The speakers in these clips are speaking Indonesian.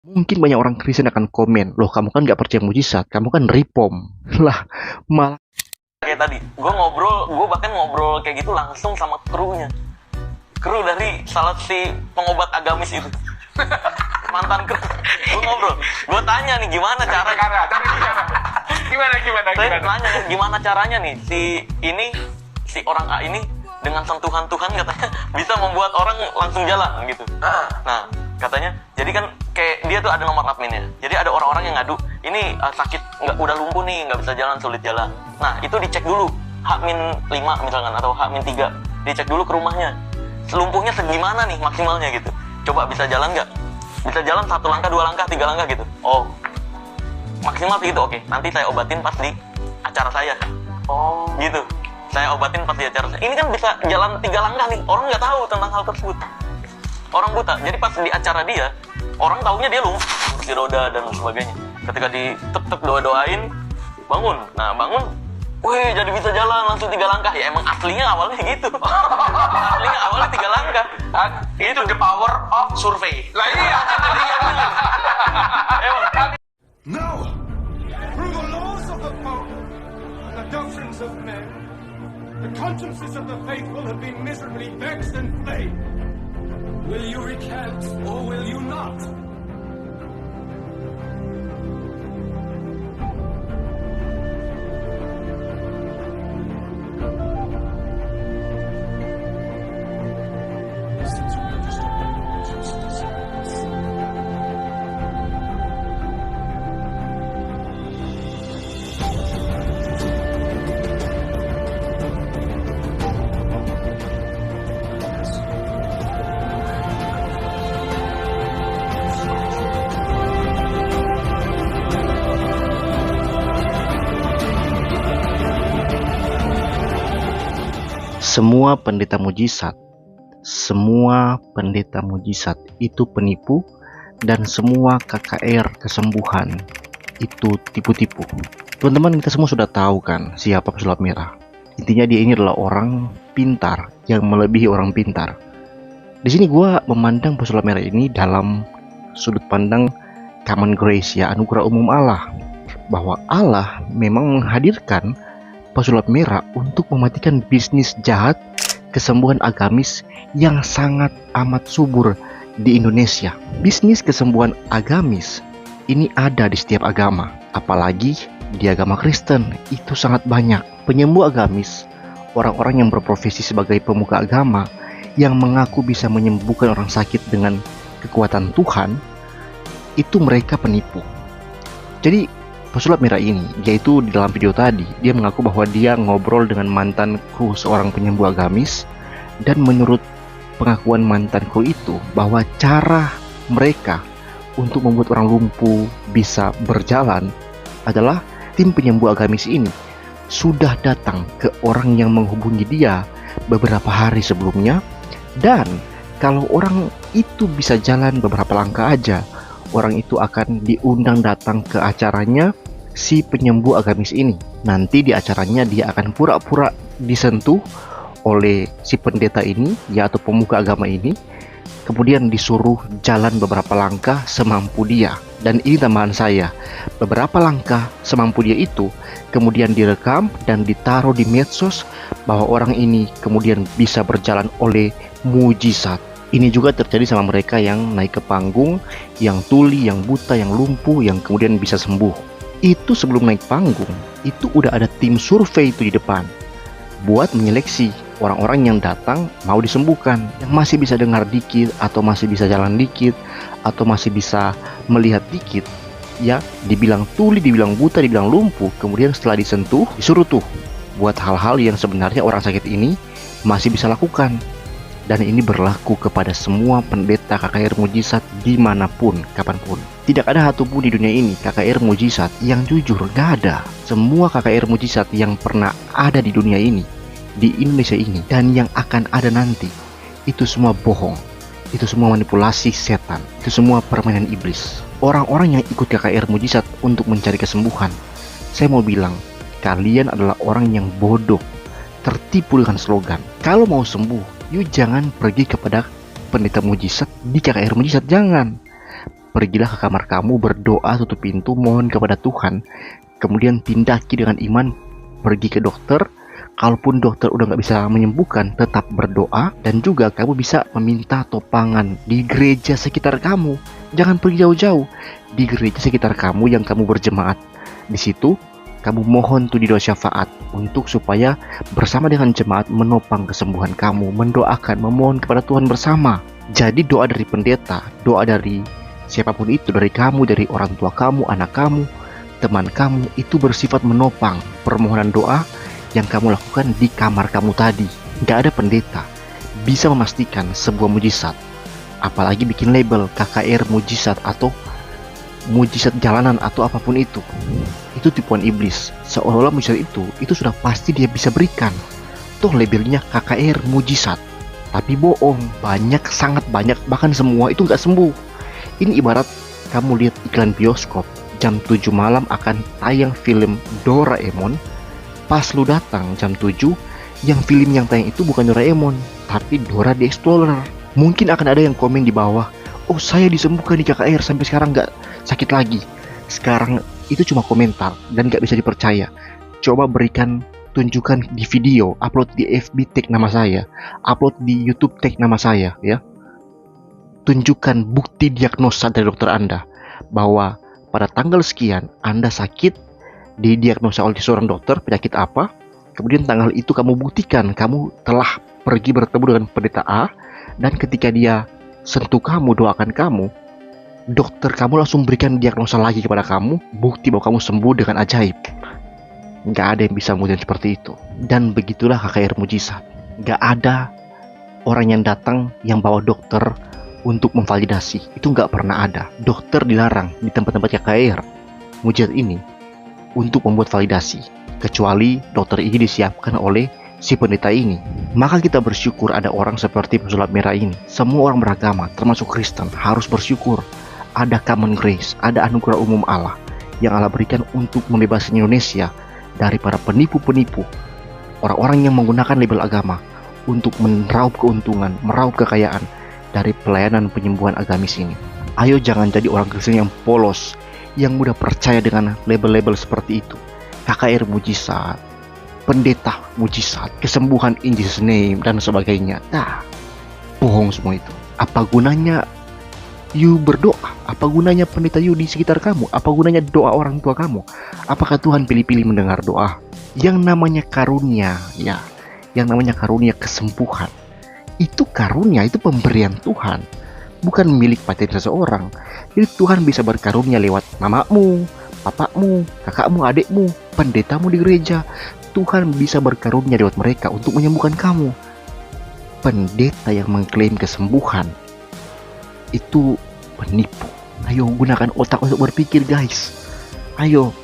Mungkin banyak orang Kristen akan komen, loh kamu kan nggak percaya mujizat, kamu kan ripom. Lah, malah kayak tadi, gue bahkan ngobrol kayak gitu langsung sama krunya. Kru dari salah si pengobat agamis itu. Mantan kru. Gue ngobrol, gue tanya nih gimana caranya. Saya nanya gimana caranya nih si orang A ini dengan sentuhan Tuhan katanya bisa membuat orang langsung jalan gitu. Nah, katanya jadi kan kayak dia tuh ada nomor adminnya, jadi ada orang-orang yang ngadu ini sakit, nggak, udah lumpuh nih, nggak bisa jalan, sulit jalan. Nah itu dicek dulu H-5 misalkan atau H-3, dicek dulu ke rumahnya lumpuhnya segimana nih maksimalnya gitu, coba bisa jalan nggak, bisa jalan 1 langkah 2 langkah 3 langkah gitu, oh maksimal segitu, oke nanti saya obatin pas di acara saya, oh gitu, saya obatin pas di acara saya. Ini kan bisa jalan 3 langkah nih, orang nggak tahu tentang hal tersebut, orang buta. Jadi pas di acara dia, orang taunya dia lumpuh, kursi roda dan sebagainya. Ketika ditep-tep doain, bangun. Nah bangun, wih jadi bisa jalan langsung 3 langkah. Ya emang aslinya awalnya gitu. Aslinya awalnya 3 langkah. Itu the power of survey. Lah iya. Emang. No! Through the laws of the Pope and the doctrines of men, the consciences of the faithful have been miserably vexed and flayed. Will you recant or will you not? semua pendeta mujizat itu penipu, dan semua KKR kesembuhan itu tipu-tipu. Teman-teman, kita semua sudah tahu kan siapa pesulap merah. Intinya dia ini adalah orang pintar yang melebihi orang pintar. Di sini gue memandang pesulap merah ini dalam sudut pandang common grace, ya, anugerah umum Allah, bahwa Allah memang menghadirkan pesulap merah untuk mematikan bisnis jahat kesembuhan agamis yang sangat amat subur di Indonesia. Bisnis kesembuhan agamis ini ada di setiap agama, apalagi di agama Kristen itu sangat banyak. Penyembuh agamis, orang-orang yang berprofesi sebagai pemuka agama yang mengaku bisa menyembuhkan orang sakit dengan kekuatan Tuhan, itu mereka penipu. Jadi pesulap merah ini, yaitu di dalam video tadi, dia mengaku bahwa dia ngobrol dengan mantan kru seorang penyembuh agamis, dan menurut pengakuan mantan kru itu, bahwa cara mereka untuk membuat orang lumpuh bisa berjalan adalah tim penyembuh agamis ini sudah datang ke orang yang menghubungi dia beberapa hari sebelumnya, dan kalau orang itu bisa jalan beberapa langkah aja, orang itu akan diundang datang ke acaranya si penyembuh agamis ini. Nanti di acaranya dia akan pura-pura disentuh oleh si pendeta ini, ya, atau pemuka agama ini, kemudian disuruh jalan beberapa langkah semampu dia. Dan ini tambahan saya, beberapa langkah semampu dia itu kemudian direkam dan ditaruh di medsos bahwa orang ini kemudian bisa berjalan oleh mujizat. Ini juga terjadi sama mereka yang naik ke panggung, yang tuli, yang buta, yang lumpuh, yang kemudian bisa sembuh. Itu sebelum naik panggung, itu udah ada tim survei itu di depan buat menyeleksi orang-orang yang datang mau disembuhkan, yang masih bisa dengar dikit, atau masih bisa jalan dikit, atau masih bisa melihat dikit, ya, dibilang tuli, dibilang buta, dibilang lumpuh, kemudian setelah disentuh disuruh tuh buat hal-hal yang sebenarnya orang sakit ini masih bisa lakukan. Dan ini berlaku kepada semua pendeta KKR mujizat dimanapun, kapanpun. Tidak ada satupun di dunia ini KKR mujizat yang jujur, gak ada. Semua KKR mujizat yang pernah ada di dunia ini, di Indonesia ini, dan yang akan ada nanti, itu semua bohong. Itu semua manipulasi setan. Itu semua permainan iblis. Orang-orang yang ikut KKR mujizat untuk mencari kesembuhan, saya mau bilang, kalian adalah orang yang bodoh, tertipu dengan slogan. Kalau mau sembuh, you jangan pergi kepada pendeta mujizat di KKR mujizat, jangan. pergilah ke kamar kamu, berdoa, tutup pintu, mohon kepada Tuhan, kemudian tindaki dengan iman, pergi ke dokter. Kalaupun dokter udah nggak bisa menyembuhkan, tetap berdoa, dan juga kamu bisa meminta topangan di gereja sekitar kamu. Jangan pergi jauh-jauh, di gereja sekitar kamu yang kamu berjemaat. Di situ kamu mohon tuh di doa syafaat untuk supaya bersama dengan jemaat menopang kesembuhan kamu, mendoakan, memohon kepada Tuhan bersama. Jadi doa dari pendeta, doa dari siapapun itu, dari kamu, dari orang tua kamu, anak kamu, teman kamu, itu bersifat menopang permohonan doa yang kamu lakukan di kamar kamu tadi. Gak ada pendeta bisa memastikan sebuah mujizat, apalagi bikin label KKR mujizat atau mujizat jalanan atau apapun itu. Itu tipuan iblis, seolah-olah mujizat itu sudah pasti dia bisa berikan. Toh labelnya KKR mujizat, tapi bohong. Banyak, sangat banyak, bahkan semua itu nggak sembuh. Ini ibarat kamu lihat iklan bioskop, jam 7 malam akan tayang film Doraemon. Pas lu datang jam 7, yang film yang tayang itu bukan Doraemon, tapi Dora the Explorer. Mungkin akan ada yang komen di bawah, oh saya disembuhkan di KKR sampai sekarang nggak sakit lagi. Sekarang itu cuma komentar dan nggak bisa dipercaya. Coba berikan, tunjukkan di video, upload di FB tag nama saya, upload di YouTube tag nama saya, ya. Tunjukkan bukti diagnosa dari dokter Anda bahwa pada tanggal sekian Anda sakit, didiagnosa oleh seorang dokter penyakit apa, kemudian tanggal itu kamu buktikan kamu telah pergi bertemu dengan pendeta A, dan ketika dia sentuh kamu, doakan kamu, dokter kamu langsung berikan diagnosa lagi kepada kamu, bukti bahwa kamu sembuh dengan ajaib. Gak ada yang bisa kemudian seperti itu. Dan begitulah KKR mujizat. Gak ada orang yang datang yang bawa dokter untuk memvalidasi. Itu gak pernah ada. Dokter dilarang di tempat-tempat KKR mujizat ini untuk membuat validasi, kecuali dokter ini disiapkan oleh si pendeta ini. Maka kita bersyukur ada orang seperti pesulap merah ini. Semua orang beragama, termasuk Kristen, harus bersyukur ada common grace, ada anugerah umum Allah yang Allah berikan untuk membebaskan Indonesia dari para penipu-penipu, orang-orang yang menggunakan label agama untuk meraup keuntungan, meraup kekayaan dari pelayanan penyembuhan agamis ini. Ayo jangan jadi orang Kristen yang polos, yang mudah percaya dengan label-label seperti itu. KKR mujizat, pendeta mujizat, kesembuhan in Jesus name, dan sebagainya. Nah, bohong semua itu. Apa gunanya you berdoa? Apa gunanya pendeta you di sekitar kamu? Apa gunanya doa orang tua kamu? Apakah Tuhan pilih-pilih mendengar doa? Yang namanya karunia, ya, yang namanya karunia kesembuhan, itu karunia, itu pemberian Tuhan, bukan milik paten seseorang. Jadi Tuhan bisa berkarunia lewat mamamu, papamu, kakakmu, adikmu, pendetamu di gereja. Tuhan bisa berkarunia lewat mereka untuk menyembuhkan kamu. Pendeta yang mengklaim kesembuhan itu penipu. Ayo gunakan otak untuk berpikir, guys. Ayo,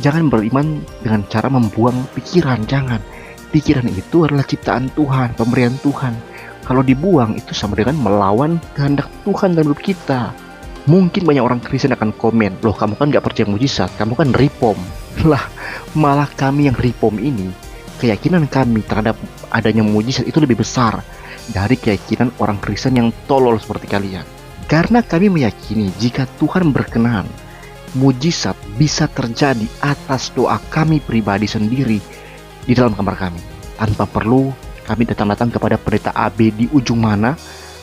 jangan beriman dengan cara membuang pikiran. Jangan. Pikiran itu adalah ciptaan Tuhan, pemberian Tuhan. Kalau dibuang itu sama dengan melawan kehendak Tuhan dalam hidup kita. Mungkin banyak orang Kristen akan komen, loh kamu kan gak percaya mujizat, kamu kan ripom. Lah, malah kami yang ripom ini, keyakinan kami terhadap adanya mujizat itu lebih besar dari keyakinan orang Kristen yang tolol seperti kalian. Karena kami meyakini jika Tuhan berkenan, mujizat bisa terjadi atas doa kami pribadi sendiri di dalam kamar kami. Tanpa perlu kami datang-datang kepada pendeta AB di ujung mana.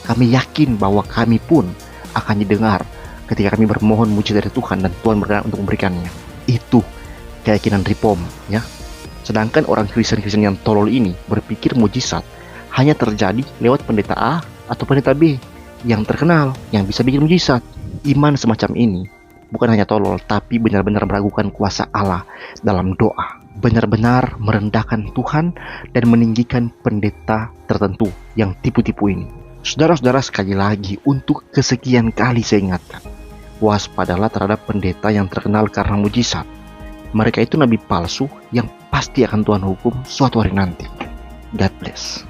Kami yakin bahwa kami pun akan didengar ketika kami bermohon mujizat dari Tuhan dan Tuhan berkenan untuk memberikannya. Itu keyakinan ripom, ya. Sedangkan orang Kristen-Kristen yang tolol ini berpikir mujizat hanya terjadi lewat pendeta A atau pendeta B yang terkenal, yang bisa bikin mujizat. Iman semacam ini bukan hanya tolol, tapi benar-benar meragukan kuasa Allah dalam doa. Benar-benar merendahkan Tuhan dan meninggikan pendeta tertentu yang tipu-tipu ini. Saudara-saudara, sekali lagi untuk kesekian kali saya ingatkan, waspadalah terhadap pendeta yang terkenal karena mujizat. Mereka itu nabi palsu yang pasti akan Tuhan hukum suatu hari nanti. God bless.